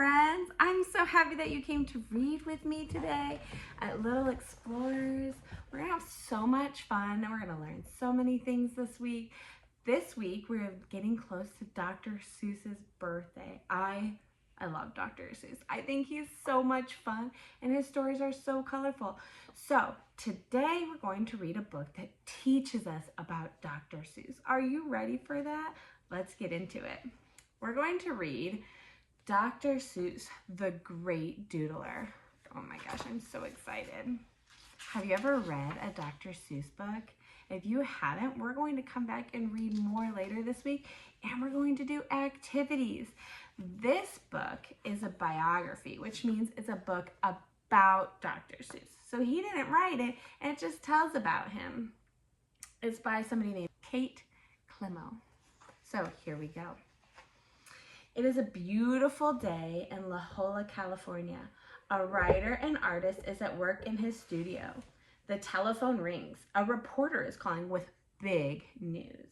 friends. I'm so happy that you came to read with me today at Little Explorers. We're gonna have so much fun and we're gonna learn so many things this week. This week we're getting close to Dr. Seuss's birthday. I love Dr. Seuss. I think he's so much fun and his stories are so colorful. So today we're going to read a book that teaches us about Dr. Seuss. Are you ready for that? Let's get into it. We're going to read Dr. Seuss The Great Doodler. Oh my gosh, I'm so excited. Have you ever read a Dr. Seuss book? If you haven't, we're going to come back and read more later this week, and we're going to do activities. This book is a biography, which means it's a book about Dr. Seuss. So he didn't write it, and it just tells about him. It's by somebody named Kate Clemo. So here we go. It is a beautiful day in La Jolla, California. A writer and artist is at work in his studio. The telephone rings. A reporter is calling with big news.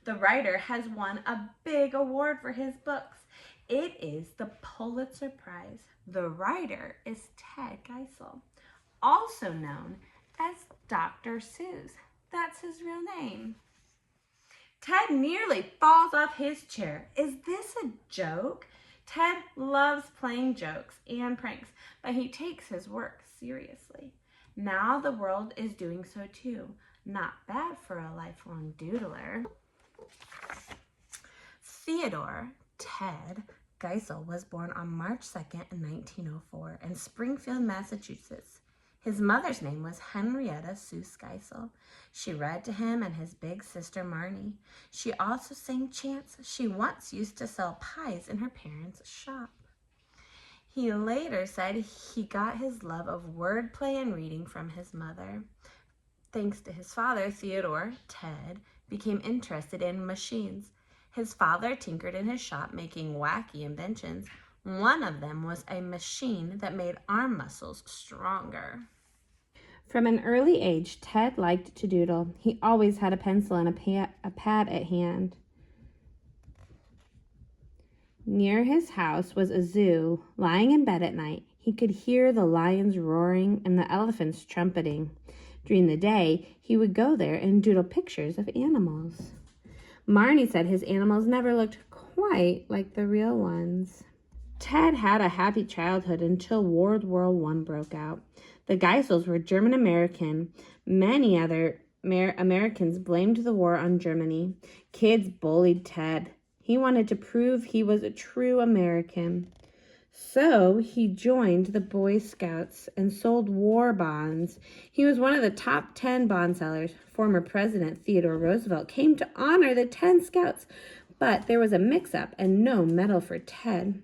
The writer has won a big award for his books. It is the Pulitzer Prize. The writer is Ted Geisel, also known as Dr. Seuss. That's his real name. Ted nearly falls off his chair. Is this a joke? Ted loves playing jokes and pranks, but he takes his work seriously. Now the world is doing so too. Not bad for a lifelong doodler. Theodore Ted Geisel was born on March 2nd in 1904 in Springfield, Massachusetts. His mother's name was Henrietta Seuss Geisel. She read to him and his big sister Marnie. She also sang chants. She once used to sell pies in her parents' shop. He later said he got his love of wordplay and reading from his mother. Thanks to his father, Theodore, Ted became interested in machines. His father tinkered in his shop making wacky inventions. One of them was a machine that made arm muscles stronger. From an early age, Ted liked to doodle. He always had a pencil and a pad at hand. Near his house was a zoo. Lying in bed at night, he could hear the lions roaring and the elephants trumpeting. During the day, he would go there and doodle pictures of animals. Marnie said his animals never looked quite like the real ones. Ted had a happy childhood until World War I broke out. The Geisels were German-American. Many other Americans blamed the war on Germany. Kids bullied Ted. He wanted to prove he was a true American. So he joined the Boy Scouts and sold war bonds. He was one of the top 10 bond sellers. Former President Theodore Roosevelt came to honor the 10 Scouts, but there was a mix-up and no medal for Ted.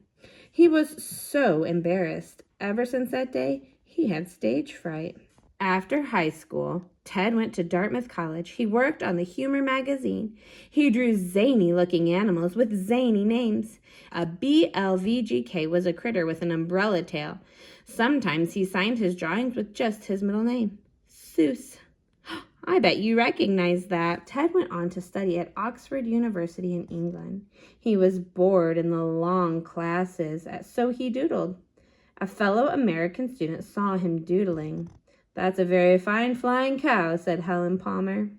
He was so embarrassed. Ever since that day, he had stage fright. After high school, Ted went to Dartmouth College. He worked on the humor magazine. He drew zany-looking animals with zany names. A BLVGK was a critter with an umbrella tail. Sometimes he signed his drawings with just his middle name, Seuss. I bet you recognize that. Ted went on to study at Oxford University in England. He was bored in the long classes, so he doodled. A fellow American student saw him doodling. "That's a very fine flying cow," said Helen Palmer.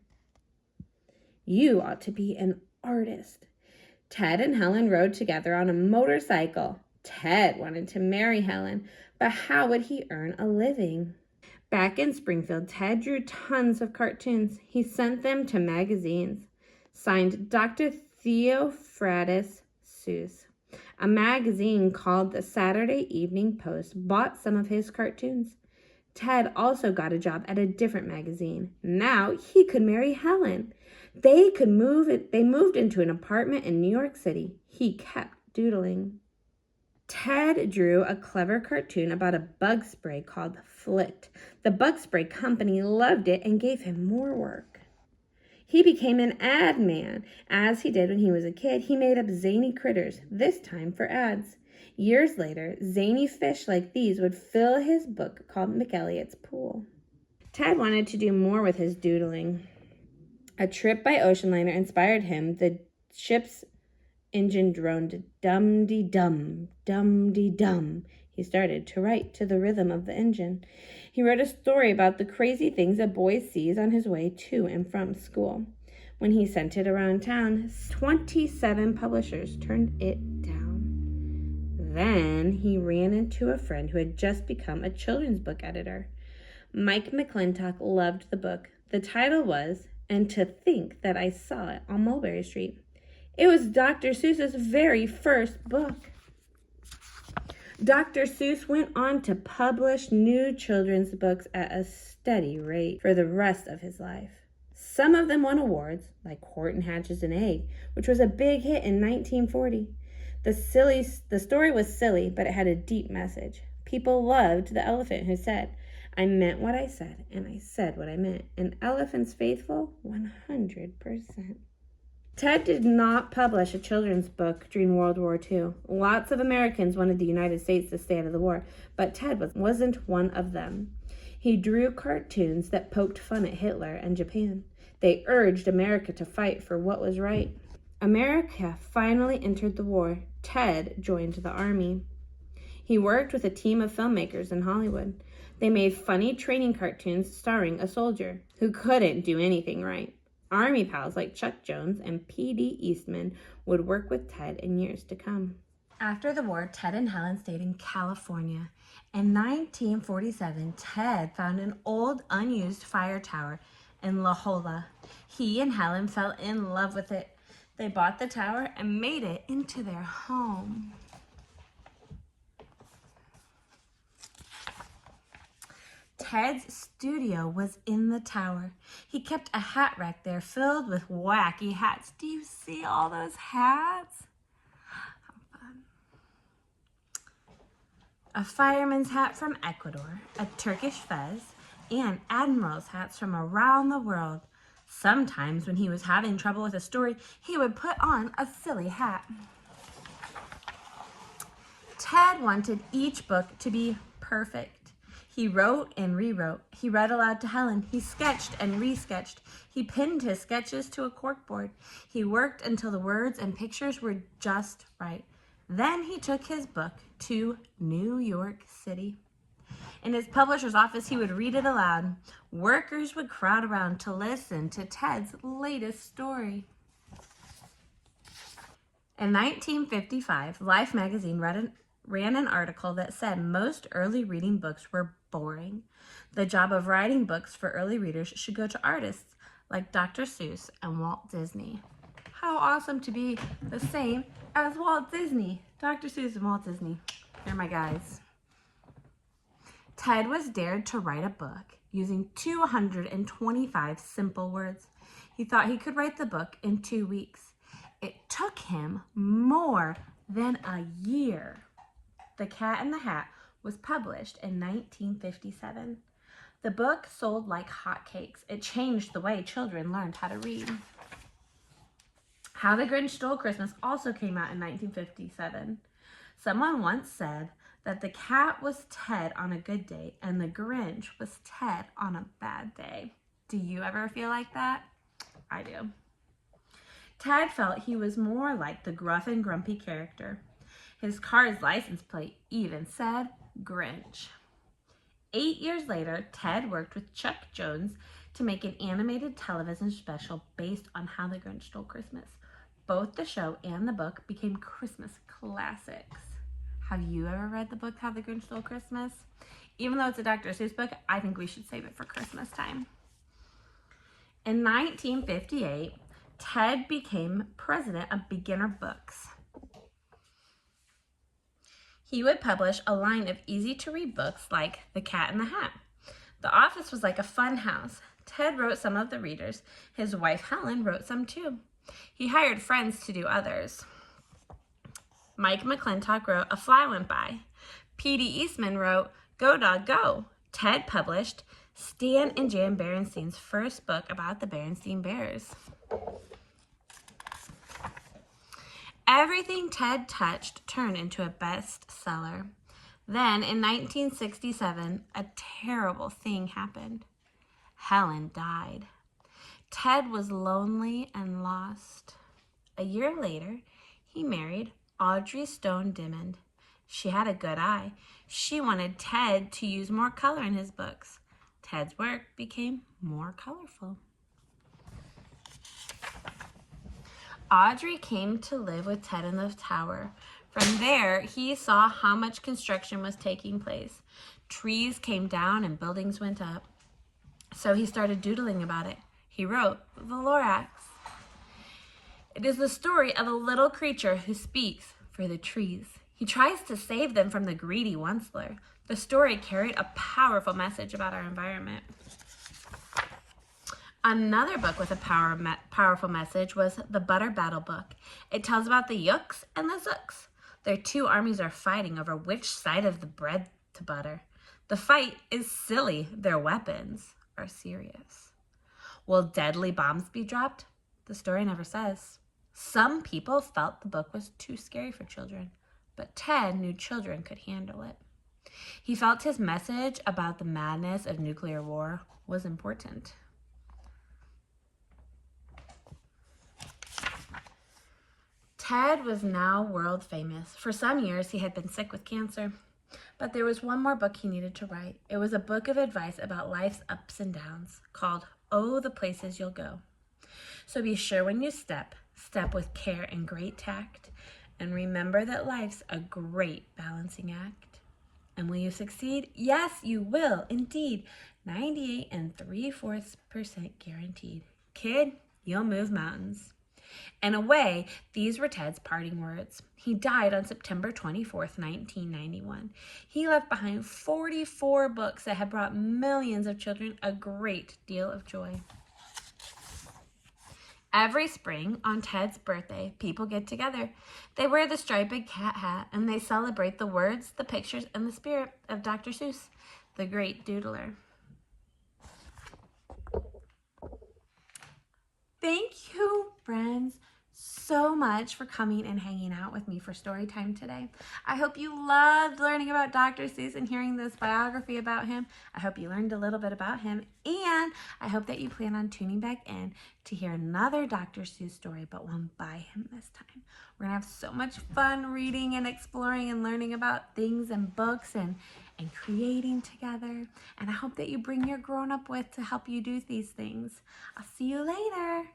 "You ought to be an artist." Ted and Helen rode together on a motorcycle. Ted wanted to marry Helen, but how would he earn a living? Back in Springfield, Ted drew tons of cartoons. He sent them to magazines. Signed Dr. Theophratus Seuss. A magazine called the Saturday Evening Post bought some of his cartoons. Ted also got a job at a different magazine. Now he could marry Helen. They moved into an apartment in New York City. He kept doodling. Ted drew a clever cartoon about a bug spray called Flit. The bug spray company loved it and gave him more work. He became an ad man. As he did when he was a kid, he made up zany critters, this time for ads. Years later, zany fish like these would fill his book called McElligot's Pool. Ted wanted to do more with his doodling. A trip by ocean liner inspired him. The ship's engine droned dum-de-dum, dum-de-dum. He started to write to the rhythm of the engine. He wrote a story about the crazy things a boy sees on his way to and from school. When he sent it around town, 27 publishers turned it down. Then he ran into a friend who had just become a children's book editor. Mike McClintock loved the book. The title was, "And to Think That I Saw It on Mulberry Street." It was Dr. Seuss's very first book. Dr. Seuss went on to publish new children's books at a steady rate for the rest of his life. Some of them won awards, like Horton Hatches an Egg, which was a big hit in 1940. The story was silly, but it had a deep message. People loved the elephant who said, "I meant what I said, and I said what I meant." An elephant's faithful 100%. Ted did not publish a children's book during World War II. Lots of Americans wanted the United States to stay out of the war, but Ted wasn't one of them. He drew cartoons that poked fun at Hitler and Japan. They urged America to fight for what was right. America finally entered the war. Ted joined the army. He worked with a team of filmmakers in Hollywood. They made funny training cartoons starring a soldier who couldn't do anything right. Army pals like Chuck Jones and P.D. Eastman would work with Ted in years to come. After the war, Ted and Helen stayed in California. In 1947, Ted found an old, unused fire tower in La Jolla. He and Helen fell in love with it. They bought the tower and made it into their home. Ted's studio was in the tower. He kept a hat rack there filled with wacky hats. Do you see all those hats? How fun. A fireman's hat from Ecuador, a Turkish fez, and admiral's hats from around the world. Sometimes when he was having trouble with a story, he would put on a silly hat. Ted wanted each book to be perfect. He wrote and rewrote. He read aloud to Helen. He sketched and resketched. He pinned his sketches to a corkboard. He worked until the words and pictures were just right. Then he took his book to New York City. In his publisher's office, he would read it aloud. Workers would crowd around to listen to Ted's latest story. In 1955, Life magazine ran an article that said most early reading books were boring. The job of writing books for early readers should go to artists like Dr. Seuss and Walt Disney. How awesome to be the same as Walt Disney. Dr. Seuss and Walt Disney. They're my guys. Ted was dared to write a book using 225 simple words. He thought he could write the book in 2 weeks. It took him more than a year. The Cat in the Hat was published in 1957. The book sold like hotcakes. It changed the way children learned how to read. How the Grinch Stole Christmas also came out in 1957. Someone once said that the cat was Ted on a good day and the Grinch was Ted on a bad day. Do you ever feel like that? I do. Ted felt he was more like the gruff and grumpy character. His car's license plate even said Grinch. 8 years later, Ted worked with Chuck Jones to make an animated television special based on How the Grinch Stole Christmas. Both the show and the book became Christmas classics. Have you ever read the book How the Grinch Stole Christmas? Even though it's a Dr. Seuss book, I think we should save it for Christmas time. In 1958, Ted became president of Beginner Books. He would publish a line of easy-to-read books like The Cat in the Hat. The office was like a fun house. Ted wrote some of the readers. His wife, Helen, wrote some too. He hired friends to do others. Mike McClintock wrote A Fly Went By. P.D. Eastman wrote Go Dog Go. Ted published Stan and Jan Berenstein's first book about the Berenstein Bears. Everything Ted touched turned into a bestseller. Then, in 1967, a terrible thing happened. Helen died. Ted was lonely and lost. A year later, he married Audrey Stone Dimmond. She had a good eye. She wanted Ted to use more color in his books. Ted's work became more colorful. Audrey came to live with Ted in the tower. From there, he saw how much construction was taking place. Trees came down and buildings went up. So he started doodling about it. He wrote The Lorax. It is the story of a little creature who speaks for the trees. He tries to save them from the greedy Onceler. The story carried a powerful message about our environment. Another book with a powerful message was the Butter Battle book. It tells about the Yooks and the Zooks. Their two armies are fighting over which side of the bread to butter. The fight is silly. Their weapons are serious. Will deadly bombs be dropped? The story never says. Some people felt the book was too scary for children, but Ted knew children could handle it. He felt his message about the madness of nuclear war was important. Ted was now world famous. For some years, he had been sick with cancer. But there was one more book he needed to write. It was a book of advice about life's ups and downs called Oh, the Places You'll Go. So be sure when you step with care and great tact, and remember that life's a great balancing act. And will you succeed? Yes, you will, indeed. 98 3/4% guaranteed. Kid, you'll move mountains. In a way, these were Ted's parting words. He died on September 24th, 1991. He left behind 44 books that had brought millions of children a great deal of joy. Every spring, on Ted's birthday, people get together. They wear the striped cat hat, and they celebrate the words, the pictures, and the spirit of Dr. Seuss, the Great Doodler. Thank you, friends, so much for coming and hanging out with me for story time today. I hope you loved learning about Dr. Seuss and hearing this biography about him. I hope you learned a little bit about him, and I hope that you plan on tuning back in to hear another Dr. Seuss story, but one by him this time. We're gonna have so much fun reading and exploring and learning about things and books and creating together. And I hope that you bring your grown-up with to help you do these things. I'll see you later.